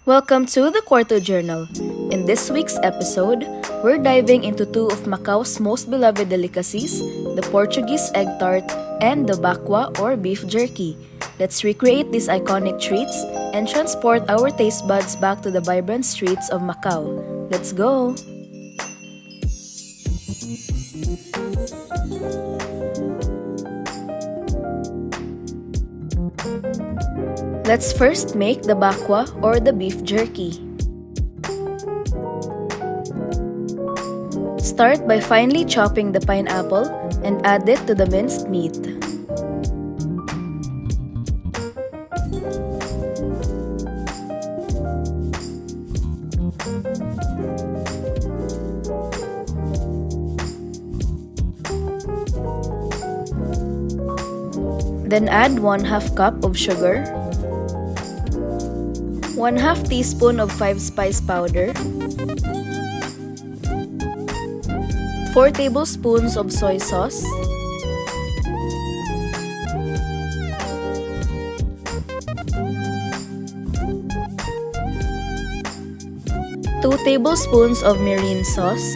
Welcome to the Cuarto Journal. In this week's episode, we're diving into two of Macau's most beloved delicacies, the Portuguese egg tart and the Bakkwa or beef jerky. Let's recreate these iconic treats and transport our taste buds back to the vibrant streets of Macau. Let's go! Let's first make the Bakkwa or the beef jerky. Start by finely chopping the pineapple and add it to the minced meat. Then add 1/2 cup of sugar, 1/2 teaspoon of 5-spice powder, 4 tablespoons of soy sauce, 2 tablespoons of mirin sauce,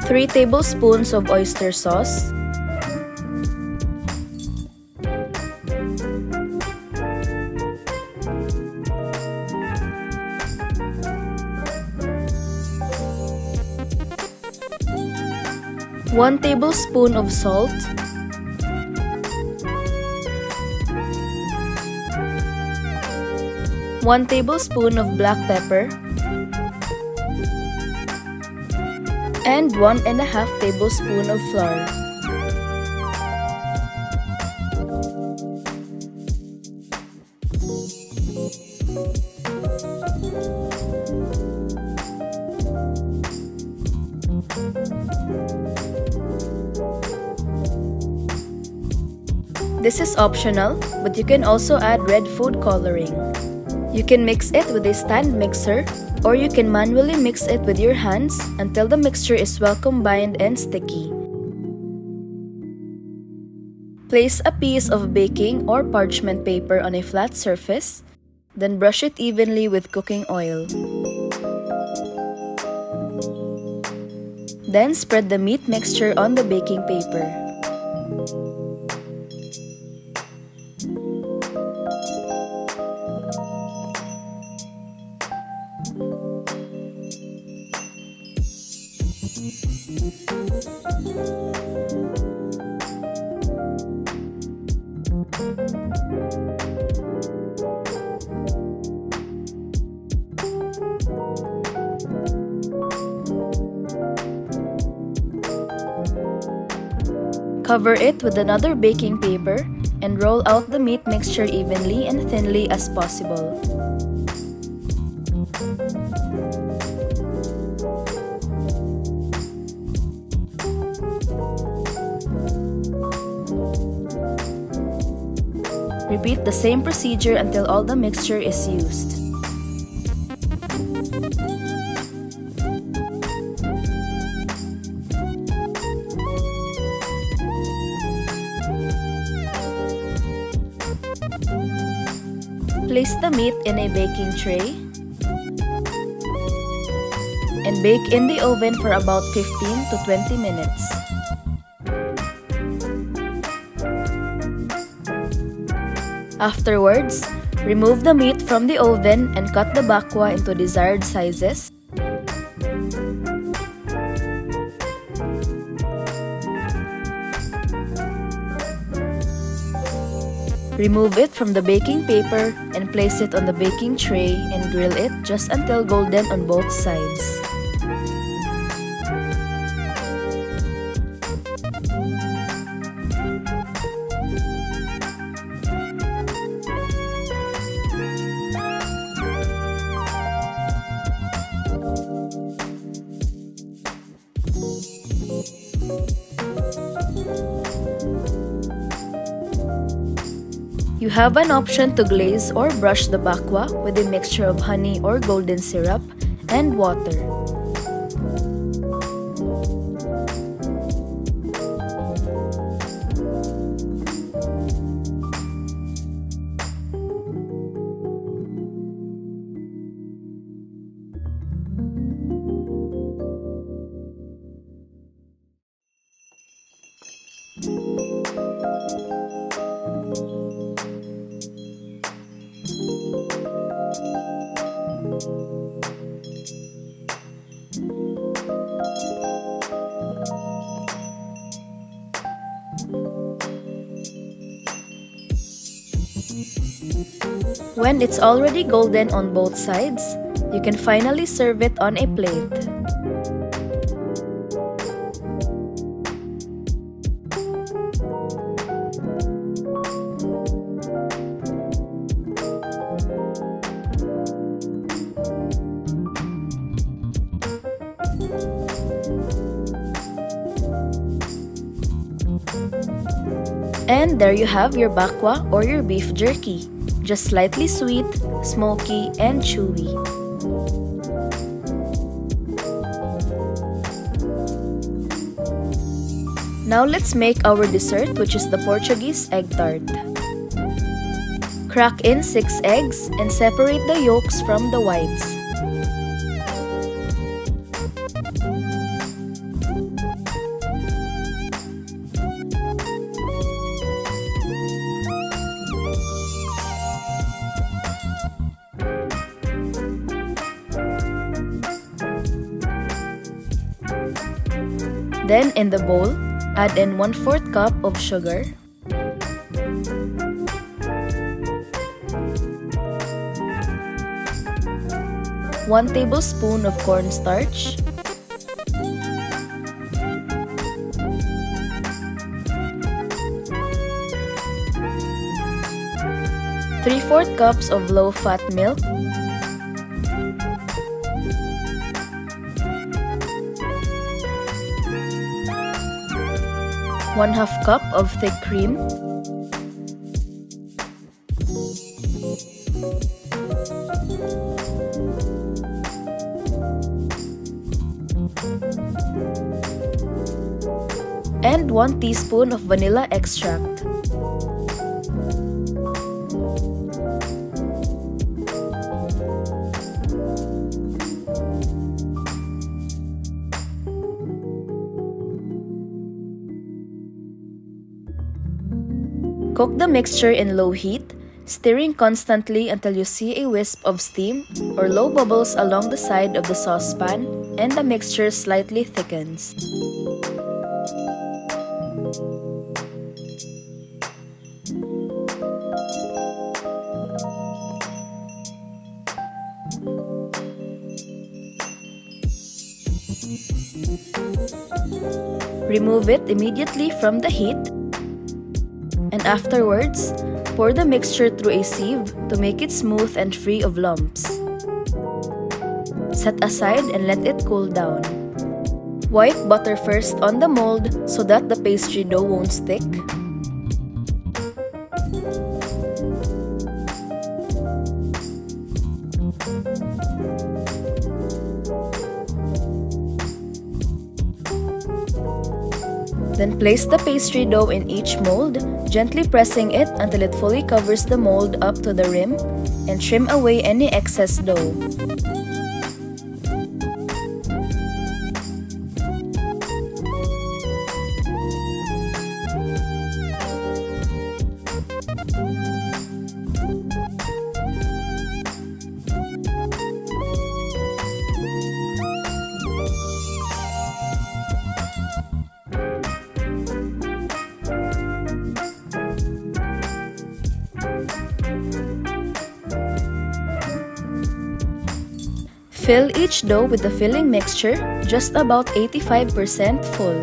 3 tablespoons of oyster sauce, 1 tablespoon of salt, 1 tablespoon of black pepper, and 1.5 tablespoon of flour. This is optional, but you can also add red food coloring. You can mix it with a stand mixer, or you can manually mix it with your hands until the mixture is well combined and sticky. Place a piece of baking or parchment paper on a flat surface, then brush it evenly with cooking oil. Then spread the meat mixture on the baking paper. Cover it with another baking paper and roll out the meat mixture evenly and thinly as possible. Repeat the same procedure until all the mixture is used. Place the meat in a baking tray and bake in the oven for about 15 to 20 minutes. Afterwards, remove the meat from the oven and cut the Bakkwa into desired sizes. Remove it from the baking paper and place it on the baking tray and grill it just until golden on both sides. You have an option to glaze or brush the Bakkwa with a mixture of honey or golden syrup and water. When it's already golden on both sides, you can finally serve it on a plate. And there you have your bakkwa or your beef jerky. Just slightly sweet, smoky, and chewy. Now let's make our dessert, which is the Portuguese egg tart. Crack in 6 eggs and separate the yolks from the whites. Then in the bowl, add in 1/4 cup of sugar, 1 tablespoon of cornstarch, 3/4 cups of low-fat milk, 1/2 cup of thick cream, and 1 teaspoon of vanilla extract. Cook the mixture in low heat, stirring constantly until you see a wisp of steam or low bubbles along the side of the saucepan and the mixture slightly thickens. Remove it immediately from the heat, and afterwards, pour the mixture through a sieve to make it smooth and free of lumps. Set aside and let it cool down. Wipe butter first on the mold so that the pastry dough won't stick. Then place the pastry dough in each mold, gently pressing it until it fully covers the mold up to the rim, and trim away any excess dough. Fill each dough with the filling mixture, just about 85% full.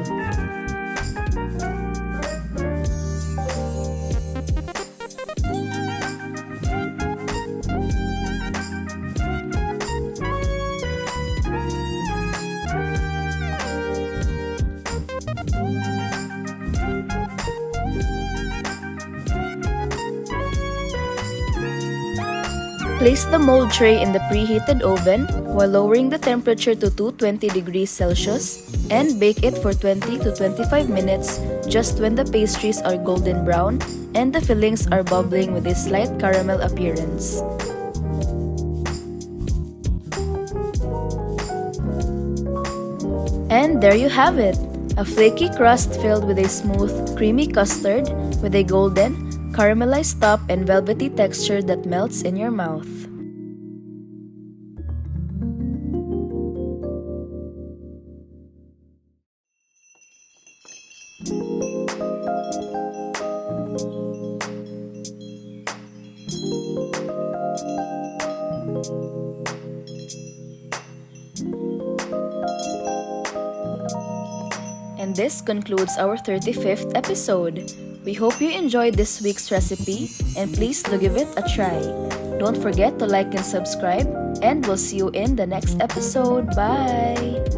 Place the mold tray in the preheated oven while lowering the temperature to 220 degrees Celsius and bake it for 20 to 25 minutes just when the pastries are golden brown and the fillings are bubbling with a slight caramel appearance. And there you have it! A flaky crust filled with a smooth, creamy custard with a golden, caramelized top and velvety texture that melts in your mouth. And this concludes our 35th episode. We hope you enjoyed this week's recipe and please do give it a try. Don't forget to like and subscribe, and we'll see you in the next episode. Bye!